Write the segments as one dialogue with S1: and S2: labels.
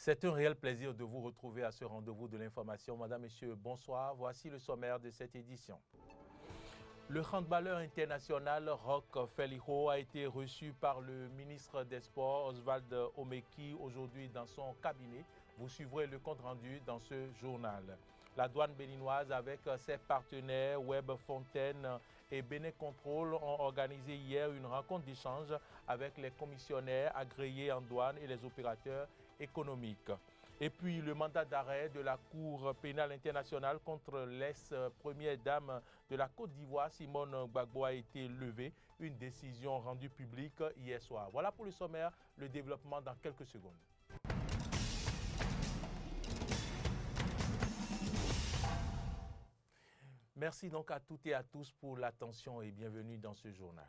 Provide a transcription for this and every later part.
S1: C'est un réel plaisir de vous retrouver à ce rendez-vous de l'information. Madame, Messieurs, bonsoir. Voici le sommaire de cette édition. Le handballeur international Roch Felijo a été reçu par le ministre des Sports Oswald Omeki aujourd'hui dans son cabinet. Vous suivrez le compte-rendu dans ce journal. La douane béninoise avec ses partenaires Web Fontaine et Bénin Control ont organisé hier une rencontre d'échange avec les commissionnaires agréés en douane et les opérateurs économiques. Et puis le mandat d'arrêt de la Cour pénale internationale contre l'ex-première dame de la Côte d'Ivoire, Simone Gbagbo, a été levé. Une décision rendue publique hier soir. Voilà pour le sommaire, le développement dans quelques secondes. Merci donc à toutes et à tous pour l'attention et bienvenue dans ce journal.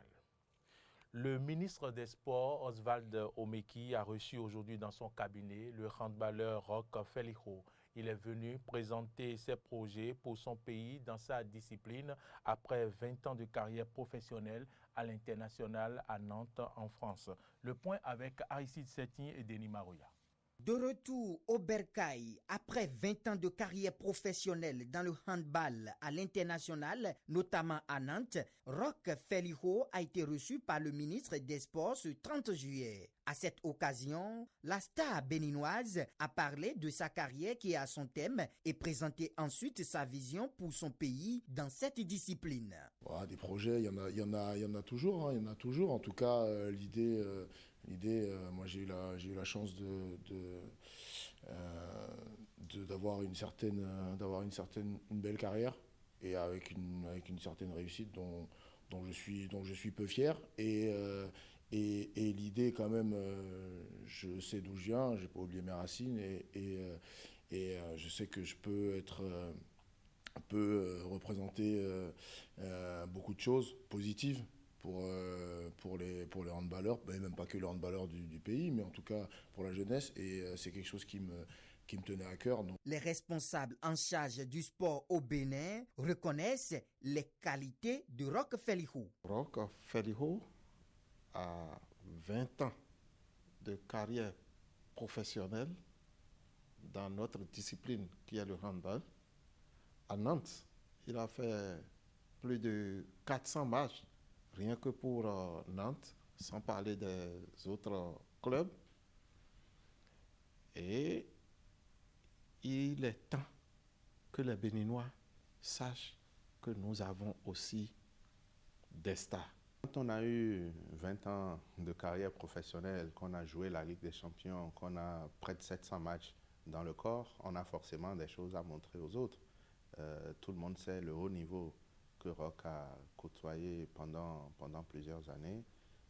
S1: Le ministre des Sports, Oswald Omeki, a reçu aujourd'hui dans son cabinet le handballeur Roch Felijo. Il est venu présenter ses projets pour son pays dans sa discipline après 20 ans de carrière professionnelle à l'international à Nantes, en France. Le point avec Aristide Setin et Denis Marouya.
S2: De retour au Bercail, après 20 ans de carrière professionnelle dans le handball à l'international, notamment à Nantes, Roch Felijo a été reçu par le ministre des Sports ce 30 juillet. À cette occasion, la star béninoise a parlé de sa carrière qui est à son thème et présenté ensuite sa vision pour son pays dans cette discipline.
S3: Des projets, il y en a toujours, hein, il y en a toujours. En tout cas, l'idée, moi j'ai eu la chance d'avoir une belle carrière et avec une certaine réussite dont je suis peu fier. Et l'idée quand même, je sais d'où je viens, j'ai pas oublié mes racines et je sais que je peux représenter beaucoup de choses positives pour les handballeurs, mais même pas que les handballeurs du pays, mais en tout cas pour la jeunesse, et c'est quelque chose qui me tenait à cœur. Donc.
S2: Les responsables en charge du sport au Bénin reconnaissent les qualités de Roch Felijo.
S4: Roch Felijo a 20 ans de carrière professionnelle dans notre discipline qui est le handball. À Nantes, il a fait plus de 400 matchs, rien que pour Nantes, sans parler des autres clubs. Et il est temps que les Béninois sachent que nous avons aussi des stars. Quand on a eu 20 ans de carrière professionnelle, qu'on a joué la Ligue des Champions, qu'on a près de 700 matchs dans le corps, on a forcément des choses à montrer aux autres. Tout le monde sait le haut niveau que Roch a côtoyé pendant plusieurs années.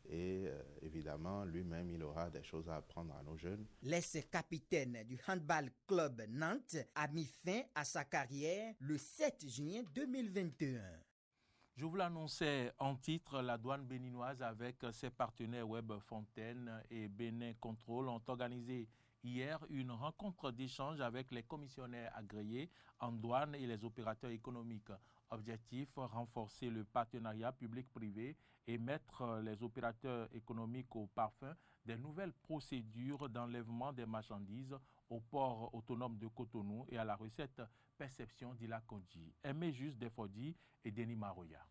S4: Et évidemment, lui-même, il aura des choses à apprendre à nos jeunes.
S2: L'ex-capitaine du Handball Club Nantes a mis fin à sa carrière le 7 juin 2021.
S1: Je vous l'annonçais en titre, la douane béninoise avec ses partenaires Web Fontaine et Bénin Control ont organisé hier une rencontre d'échange avec les commissionnaires agréés en douane et les opérateurs économiques. Objectif, renforcer le partenariat public-privé et mettre les opérateurs économiques au parfum des nouvelles procédures d'enlèvement des marchandises au port autonome de Cotonou et à la recette perception d'Ila-Kondji. Aimé Juste Defodi et Denis Marouya.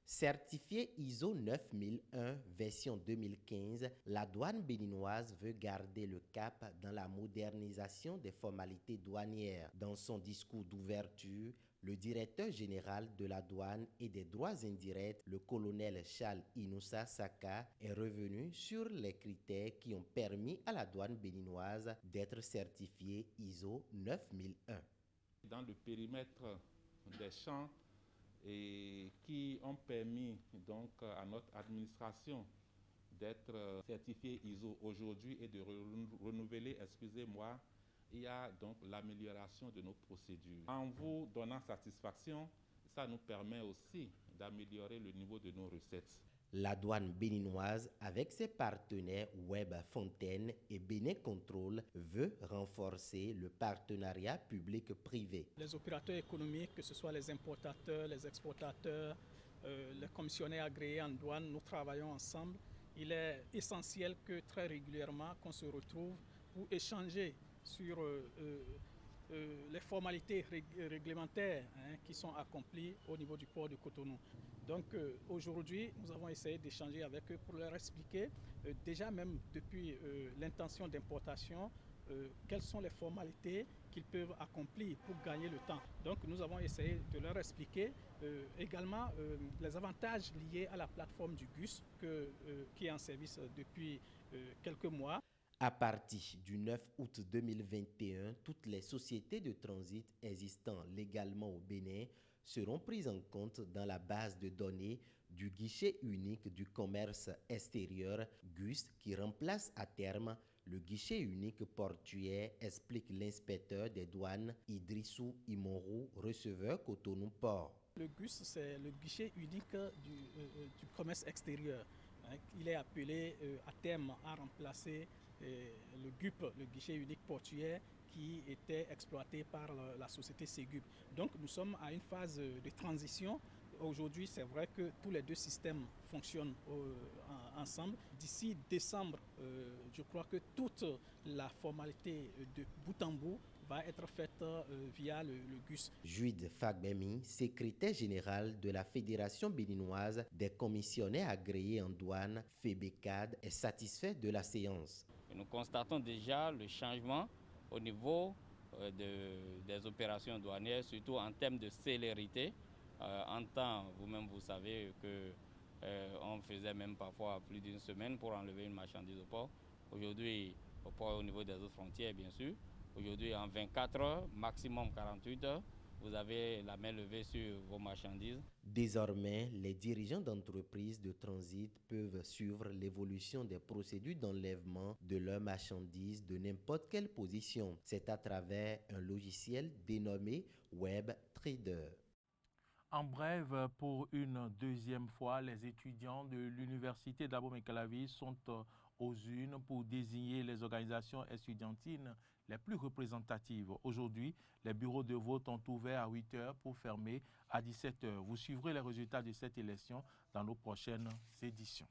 S5: Certifiée ISO 9001 version 2015, la douane béninoise veut garder le cap dans la modernisation des formalités douanières. Dans son discours d'ouverture, le directeur général de la douane et des droits indirects, le colonel Charles Inoussa Saka, est revenu sur les critères qui ont permis à la douane béninoise d'être certifiée ISO 9001.
S6: Dans le périmètre des champs et qui ont permis donc à notre administration d'être certifiée ISO aujourd'hui et de renouveler, il y a donc l'amélioration de nos procédures. En vous donnant satisfaction, ça nous permet aussi d'améliorer le niveau de nos recettes.
S5: La douane béninoise, avec ses partenaires Web Fontaine et Bénin Control, veut renforcer le partenariat public-privé.
S7: Les opérateurs économiques, que ce soit les importateurs, les exportateurs, les commissionnaires agréés en douane, nous travaillons ensemble. Il est essentiel que très régulièrement qu'on se retrouve pour échanger sur les formalités réglementaires qui sont accomplies au niveau du port de Cotonou. Donc aujourd'hui, nous avons essayé d'échanger avec eux pour leur expliquer, déjà même depuis l'intention d'importation, quelles sont les formalités qu'ils peuvent accomplir pour gagner le temps. Donc nous avons essayé de leur expliquer également les avantages liés à la plateforme du GUS qui est en service depuis quelques mois.
S5: À partir du 9 août 2021, toutes les sociétés de transit existant légalement au Bénin seront prises en compte dans la base de données du guichet unique du commerce extérieur GUS qui remplace à terme le guichet unique portuaire, explique l'inspecteur des douanes Idrissou Imorou, receveur Cotonou Port.
S7: Le GUS, c'est le guichet unique du commerce extérieur. Il est appelé à terme à remplacer le GUP, le guichet unique portuaire, qui était exploité par la société Segup. Donc nous sommes à une phase de transition. Aujourd'hui, c'est vrai que tous les deux systèmes fonctionnent ensemble. D'ici décembre, je crois que toute la formalité de bout en bout va être faite via le GUS.
S5: Jude Fagbemi, secrétaire général de la Fédération béninoise des commissionnaires agréés en douane, FEBECAD, est satisfait de la séance.
S8: Nous constatons déjà le changement au niveau des opérations douanières, surtout en termes de célérité. En temps, vous-même vous savez qu'on faisait même parfois plus d'une semaine pour enlever une marchandise au port. Aujourd'hui, au port au niveau des autres frontières, bien sûr. Aujourd'hui, en 24 heures, maximum 48 heures, vous avez la main levée sur vos marchandises.
S5: Désormais, les dirigeants d'entreprises de transit peuvent suivre l'évolution des procédures d'enlèvement de leurs marchandises de n'importe quelle position. C'est à travers un logiciel dénommé WebTrader.
S1: En bref, pour une deuxième fois, les étudiants de l'université d'Abomey-Calavi sont aux urnes pour désigner les organisations estudiantines les plus représentatives. Aujourd'hui, les bureaux de vote ont ouvert à 8 h pour fermer à 17 h. Vous suivrez les résultats de cette élection dans nos prochaines éditions.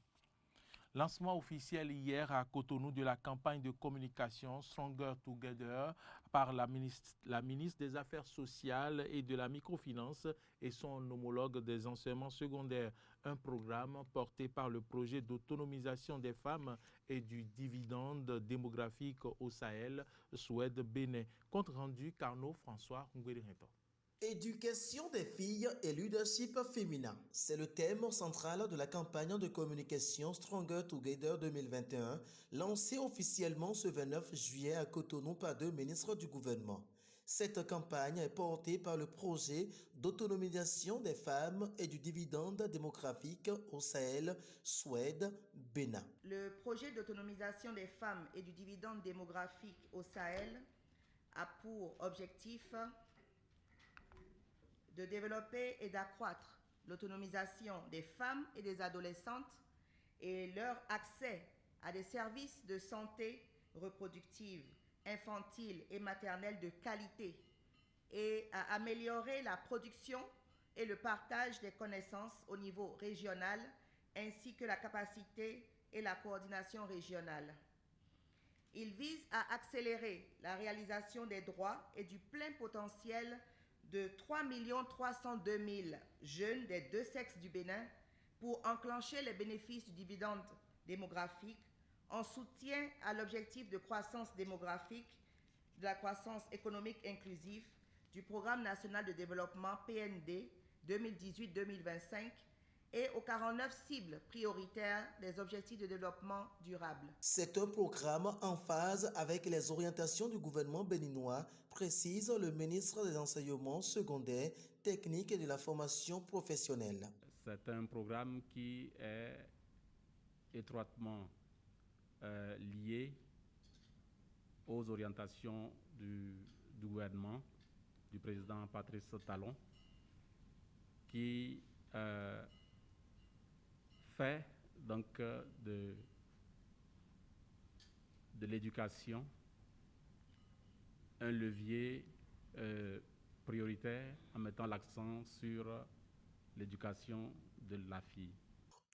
S1: Lancement officiel hier à Cotonou de la campagne de communication Stronger Together par la ministre des Affaires sociales et de la microfinance et son homologue des enseignements secondaires. Un programme porté par le projet d'autonomisation des femmes et du dividende démographique au Sahel, Suède Bénin. Compte rendu Carnot François Ngwerineto.
S9: Éducation des filles et leadership féminin. C'est le thème central de la campagne de communication Stronger Together 2021, lancée officiellement ce 29 juillet à Cotonou par 2 ministres du gouvernement. Cette campagne est portée par le projet d'autonomisation des femmes et du dividende démographique au Sahel, Suède, Bénin.
S10: Le projet d'autonomisation des femmes et du dividende démographique au Sahel a pour objectif de développer et d'accroître l'autonomisation des femmes et des adolescentes et leur accès à des services de santé reproductive, infantile et maternelle de qualité et à améliorer la production et le partage des connaissances au niveau régional ainsi que la capacité et la coordination régionale. Il vise à accélérer la réalisation des droits et du plein potentiel de 3 302 000 jeunes des deux sexes du Bénin pour enclencher les bénéfices du dividende démographique en soutien à l'objectif de croissance démographique, de la croissance économique inclusive, du Programme national de développement PND 2018-2025 et aux 49 cibles prioritaires des objectifs de développement durable.
S9: C'est un programme en phase avec les orientations du gouvernement béninois, précise le ministre des Enseignements secondaires, techniques et de la formation professionnelle.
S6: C'est un programme qui est étroitement lié aux orientations du gouvernement, du président Patrice Talon, qui fait donc de l'éducation un levier prioritaire en mettant l'accent sur l'éducation de la fille.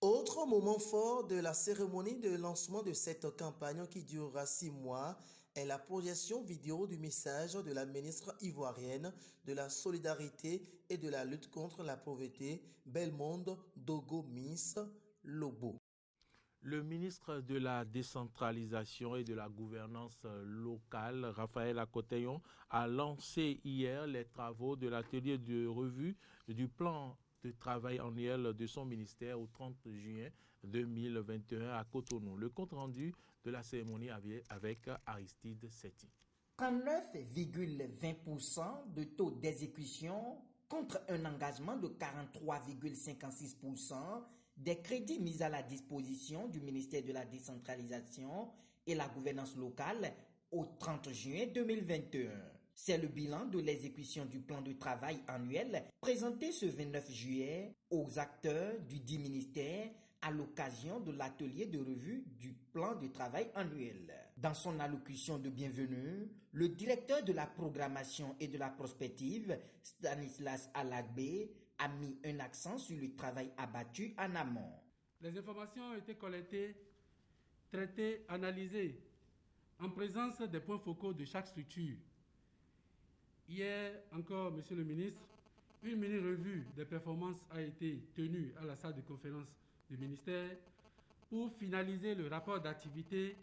S9: Autre moment fort de la cérémonie de lancement de cette campagne qui durera 6 mois est la projection vidéo du message de la ministre ivoirienne de la Solidarité et de la lutte contre la pauvreté, Belmondo Dogo Miss Lobo.
S1: Le ministre de la décentralisation et de la gouvernance locale, Raphaël Akoteyong, a lancé hier les travaux de l'atelier de revue du plan de travail annuel de son ministère au 30 juin 2021 à Cotonou. Le compte-rendu de la cérémonie avec Aristide Setti.
S2: 39,20% de taux d'exécution contre un engagement de 43,56% des crédits mis à la disposition du ministère de la décentralisation et la gouvernance locale au 30 juin 2021. C'est le bilan de l'exécution du plan de travail annuel présenté ce 29 juillet aux acteurs du dit ministère à l'occasion de l'atelier de revue du plan de travail annuel. Dans son allocution de bienvenue, le directeur de la programmation et de la prospective, Stanislas Alagbe, a mis un accent sur le travail abattu en amont.
S11: Les informations ont été collectées, traitées, analysées, en présence des points focaux de chaque structure. Hier encore, Monsieur le ministre, une mini-revue des performances a été tenue à la salle de conférence du ministère pour finaliser le rapport d'activité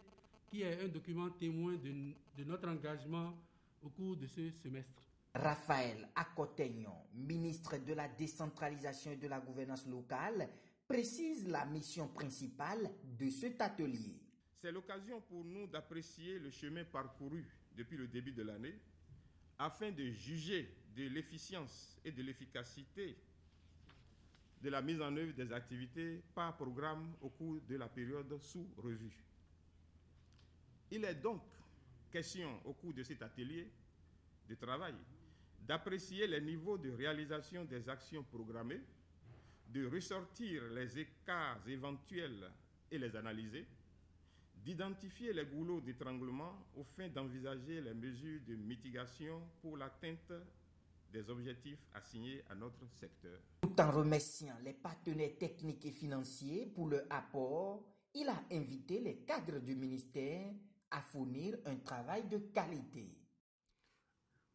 S11: qui est un document témoin de notre engagement au cours de ce semestre.
S2: Raphaël Akoteyong, ministre de la décentralisation et de la gouvernance locale, précise la mission principale de cet atelier.
S12: C'est l'occasion pour nous d'apprécier le chemin parcouru depuis le début de l'année afin de juger de l'efficience et de l'efficacité de la mise en œuvre des activités par programme au cours de la période sous revue. Il est donc question au cours de cet atelier de travail d'apprécier les niveaux de réalisation des actions programmées, de ressortir les écarts éventuels et les analyser, d'identifier les goulots d'étranglement aux fins d'envisager les mesures de mitigation pour l'atteinte des objectifs assignés à notre secteur.
S2: Tout en remerciant les partenaires techniques et financiers pour leur apport, il a invité les cadres du ministère à fournir un travail de qualité.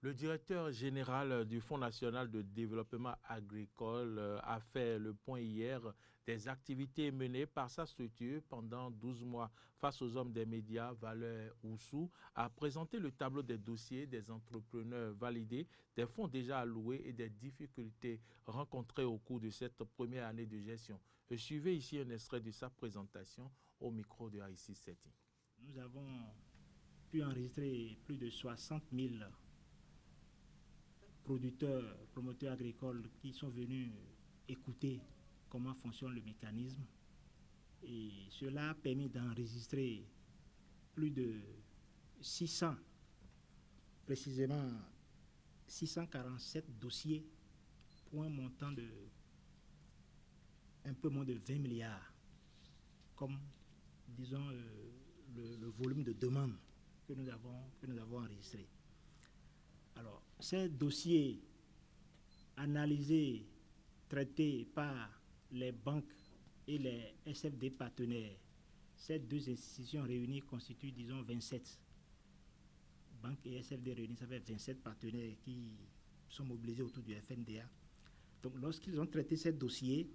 S1: Le directeur général du Fonds national de développement agricole a fait le point hier des activités menées par sa structure pendant 12 mois. Face aux hommes des médias, Valeur Oussou a présenté le tableau des dossiers des entrepreneurs validés, des fonds déjà alloués et des difficultés rencontrées au cours de cette première année de gestion. Suivez ici un extrait de sa présentation au micro de Aristide Setti.
S13: Nous avons pu enregistrer plus de 60 000 producteurs, promoteurs agricoles qui sont venus écouter comment fonctionne le mécanisme. Et cela a permis d'enregistrer plus de 600, précisément 647 dossiers pour un montant de un peu moins de 20 milliards, comme disons le volume de demande que nous avons enregistré. Alors, ces dossiers analysés, traités par les banques et les SFD partenaires, ces deux institutions réunies constituent, disons, 27. Banques et SFD réunis, ça fait 27 partenaires qui sont mobilisés autour du FNDA. Donc, lorsqu'ils ont traité ces dossiers,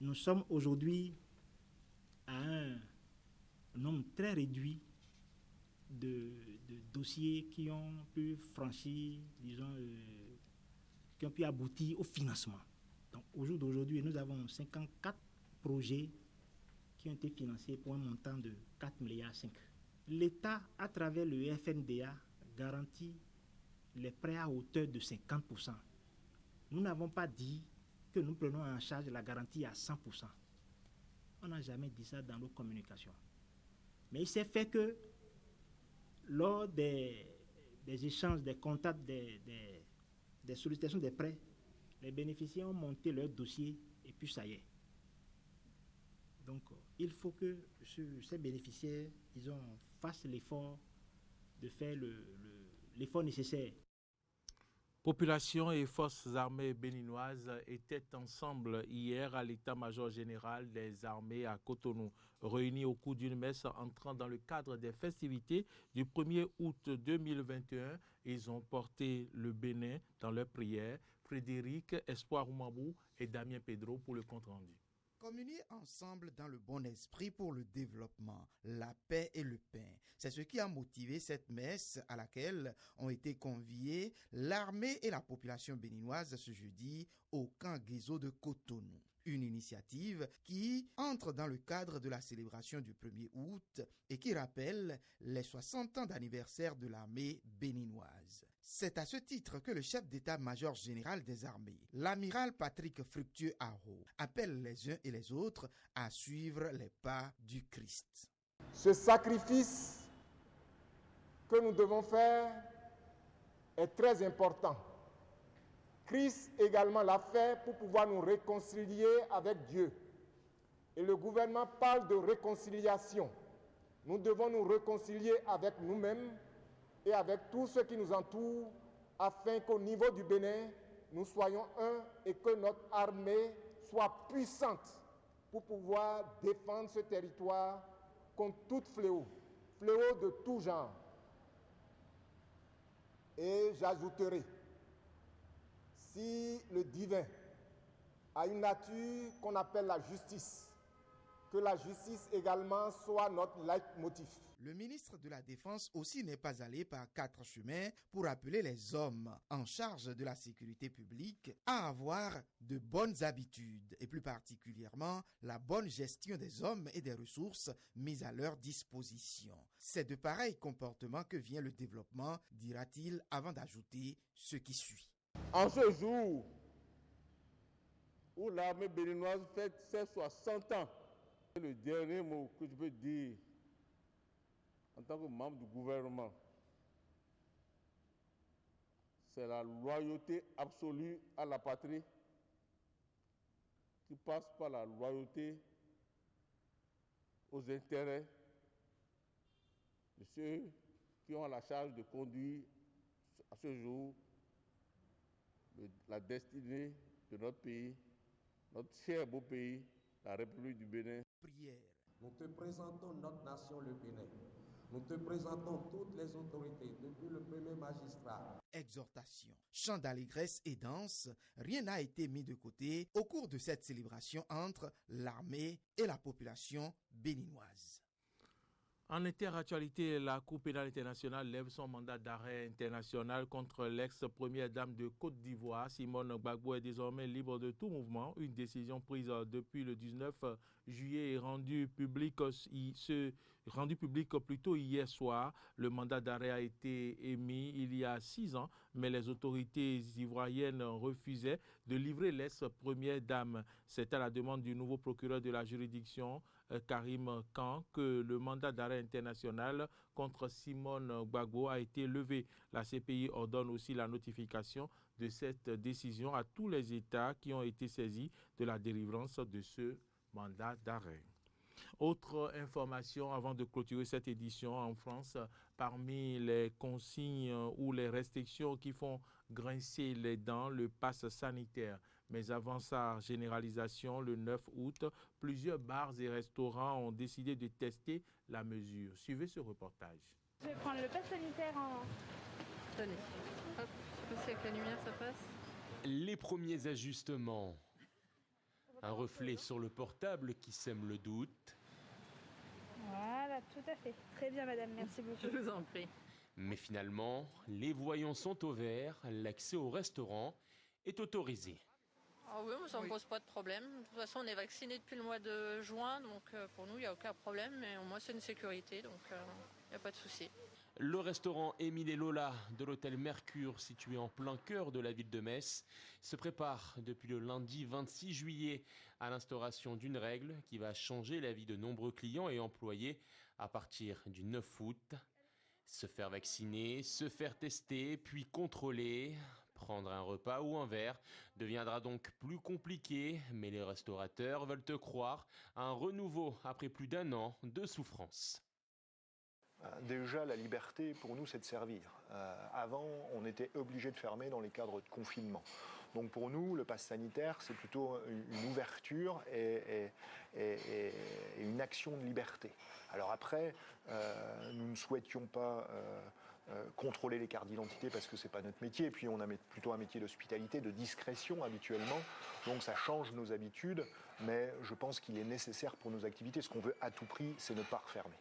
S13: nous sommes aujourd'hui à un nombre très réduit de dossiers qui ont pu franchir, disons, qui ont pu aboutir au financement. Donc, au jour d'aujourd'hui, nous avons 54 projets qui ont été financés pour un montant de 4,5 milliards. L'État, à travers le FNDA, garantit les prêts à hauteur de 50%. Nous n'avons pas dit que nous prenons en charge la garantie à 100%. On n'a jamais dit ça dans nos communications. Mais il s'est fait que lors des échanges, des contacts, des sollicitations des prêts, les bénéficiaires ont monté leur dossier et puis ça y est. Donc, il faut que ces bénéficiaires, disons, fassent l'effort de faire l'effort nécessaire.
S1: Population et forces armées béninoises étaient ensemble hier à l'état-major général des armées à Cotonou. Réunis au cours d'une messe entrant dans le cadre des festivités du 1er août 2021, ils ont porté le Bénin dans leurs prières. Frédéric Espoir Oumambou et Damien Pedro pour le compte-rendu.
S14: Communier ensemble dans le bon esprit pour le développement, la paix et le pain. C'est ce qui a motivé cette messe à laquelle ont été conviés l'armée et la population béninoise ce jeudi au camp Guézo de Cotonou. Une initiative qui entre dans le cadre de la célébration du 1er août et qui rappelle les 60 ans d'anniversaire de l'armée béninoise. C'est à ce titre que le chef d'état-major général des armées, l'amiral Patrick Fructueux-Haro, appelle les uns et les autres à suivre les pas du Christ.
S15: Ce sacrifice que nous devons faire est très important. Christ également l'a fait pour pouvoir nous réconcilier avec Dieu. Et le gouvernement parle de réconciliation. Nous devons nous réconcilier avec nous-mêmes et avec tous ceux qui nous entourent, afin qu'au niveau du Bénin, nous soyons un et que notre armée soit puissante pour pouvoir défendre ce territoire contre tout fléau, fléau de tout genre. Et j'ajouterai, si le divin a une nature qu'on appelle la justice, que la justice également soit notre leitmotiv.
S14: Le ministre de la Défense aussi n'est pas allé par 4 chemins pour appeler les hommes en charge de la sécurité publique à avoir de bonnes habitudes et plus particulièrement la bonne gestion des hommes et des ressources mises à leur disposition. C'est de pareils comportements que vient le développement, dira-t-il avant d'ajouter ce qui suit.
S12: En ce jour où l'armée béninoise fête ses 60 ans, le dernier mot que je veux dire en tant que membre du gouvernement, c'est la loyauté absolue à la patrie qui passe par la loyauté aux intérêts de ceux qui ont la charge de conduire à ce jour la destinée de notre pays, notre cher beau pays, la République du Bénin.
S14: Prière.
S16: Nous te présentons notre nation, le Bénin. Nous te présentons toutes les autorités, depuis le premier magistrat.
S14: Exhortation, chant d'allégresse et danse, rien n'a été mis de côté au cours de cette célébration entre l'armée et la population béninoise.
S1: En interactualité, la Cour pénale internationale lève son mandat d'arrêt international contre l'ex-première dame de Côte d'Ivoire. Simone Gbagbo est désormais libre de tout mouvement. Une décision prise depuis le 19 juillet et rendue publique plutôt hier soir. Le mandat d'arrêt a été émis il y a 6 ans, mais les autorités ivoiriennes refusaient de livrer l'ex-première dame. C'est à la demande du nouveau procureur de la juridiction, Karim Khan, que le mandat d'arrêt international contre Simone Gbagbo a été levé. La CPI ordonne aussi la notification de cette décision à tous les États qui ont été saisis de la délivrance de ce mandat d'arrêt. Autre information avant de clôturer cette édition en France, parmi les consignes ou les restrictions qui font grincer les dents, le pass sanitaire. Mais avant sa généralisation le 9 août, plusieurs bars et restaurants ont décidé de tester la mesure. Suivez ce reportage.
S17: Je vais prendre le pass sanitaire en... Tenez. Hop, je sais pas si avec la lumière ça passe.
S18: Les premiers ajustements. Un reflet sur le portable qui sème le doute.
S17: Voilà, tout à fait. Très bien, madame, merci beaucoup. Je vous en prie.
S18: Mais finalement, les voyants sont au vert, l'accès au restaurant est autorisé.
S19: Ah oui, ça ne me pose pas de problème. De toute façon, on est vacciné depuis le mois de juin, donc pour nous, il n'y a aucun problème. Mais au moins, c'est une sécurité, donc il n'y a pas de souci.
S18: Le restaurant Émile et Lola de l'hôtel Mercure, situé en plein cœur de la ville de Metz, se prépare depuis le lundi 26 juillet à l'instauration d'une règle qui va changer la vie de nombreux clients et employés à partir du 9 août. Se faire vacciner, se faire tester, puis contrôler. Prendre un repas ou un verre deviendra donc plus compliqué, mais les restaurateurs veulent te croire à un renouveau après plus d'1 an de souffrance.
S20: Déjà, la liberté, pour nous, c'est de servir. Avant, on était obligé de fermer dans les cadres de confinement. Donc pour nous, le pass sanitaire, c'est plutôt une ouverture et une action de liberté. Alors après, nous ne souhaitions pas contrôler les cartes d'identité parce que ce n'est pas notre métier. Et puis on a plutôt un métier d'hospitalité, de discrétion habituellement. Donc ça change nos habitudes, mais je pense qu'il est nécessaire pour nos activités. Ce qu'on veut à tout prix, c'est ne pas refermer.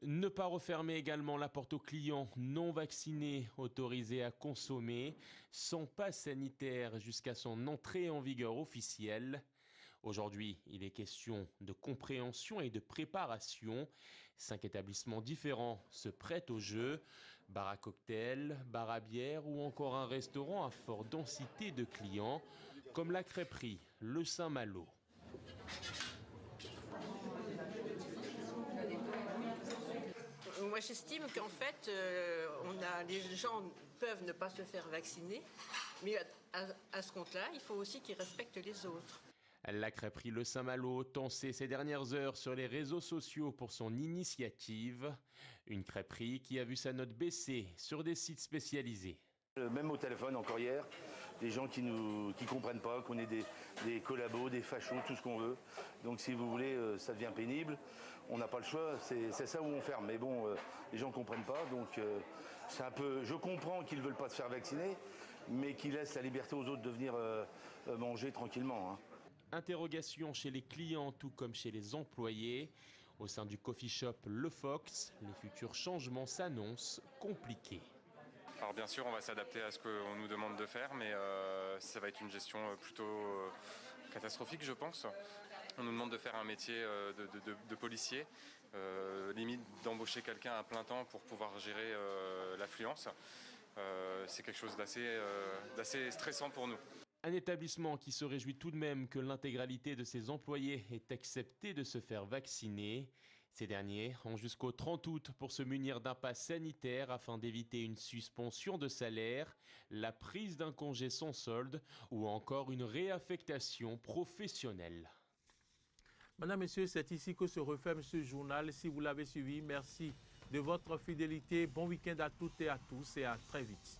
S18: Ne pas refermer également la porte aux clients non vaccinés autorisés à consommer sans pass sanitaire jusqu'à son entrée en vigueur officielle. Aujourd'hui, il est question de compréhension et de préparation. 5 établissements différents se prêtent au jeu. Bar à cocktail, bar à bière ou encore un restaurant à forte densité de clients comme la crêperie Le Saint-Malo.
S21: Moi, j'estime qu'en fait, les gens peuvent ne pas se faire vacciner, mais à ce compte-là, il faut aussi qu'ils respectent les autres.
S18: La crêperie Le Saint-Malo tensait ces dernières heures sur les réseaux sociaux pour son initiative. Une crêperie qui a vu sa note baisser sur des sites spécialisés.
S22: Même au téléphone, encore hier, des gens qui comprennent pas, qu'on ait des collabos, des fachos, tout ce qu'on veut. Donc si vous voulez, ça devient pénible. On n'a pas le choix, c'est ça où on ferme. Mais bon, les gens ne comprennent pas, donc c'est un peu... Je comprends qu'ils ne veulent pas se faire vacciner, mais qu'ils laissent la liberté aux autres de venir manger tranquillement.
S18: Interrogation chez les clients, tout comme chez les employés. Au sein du coffee shop Le Fox, les futurs changements s'annoncent compliqués.
S23: Alors bien sûr, on va s'adapter à ce qu'on nous demande de faire, mais ça va être une gestion plutôt catastrophique, je pense. On nous demande de faire un métier de policier, limite d'embaucher quelqu'un à plein temps pour pouvoir gérer l'affluence. C'est quelque chose d'assez stressant pour nous.
S18: Un établissement qui se réjouit tout de même que l'intégralité de ses employés ait accepté de se faire vacciner. Ces derniers ont jusqu'au 30 août pour se munir d'un pass sanitaire afin d'éviter une suspension de salaire, la prise d'un congé sans solde ou encore une réaffectation professionnelle.
S1: Madame, Messieurs, c'est ici que se referme ce journal. Si vous l'avez suivi, merci de votre fidélité. Bon week-end à toutes et à tous et à très vite.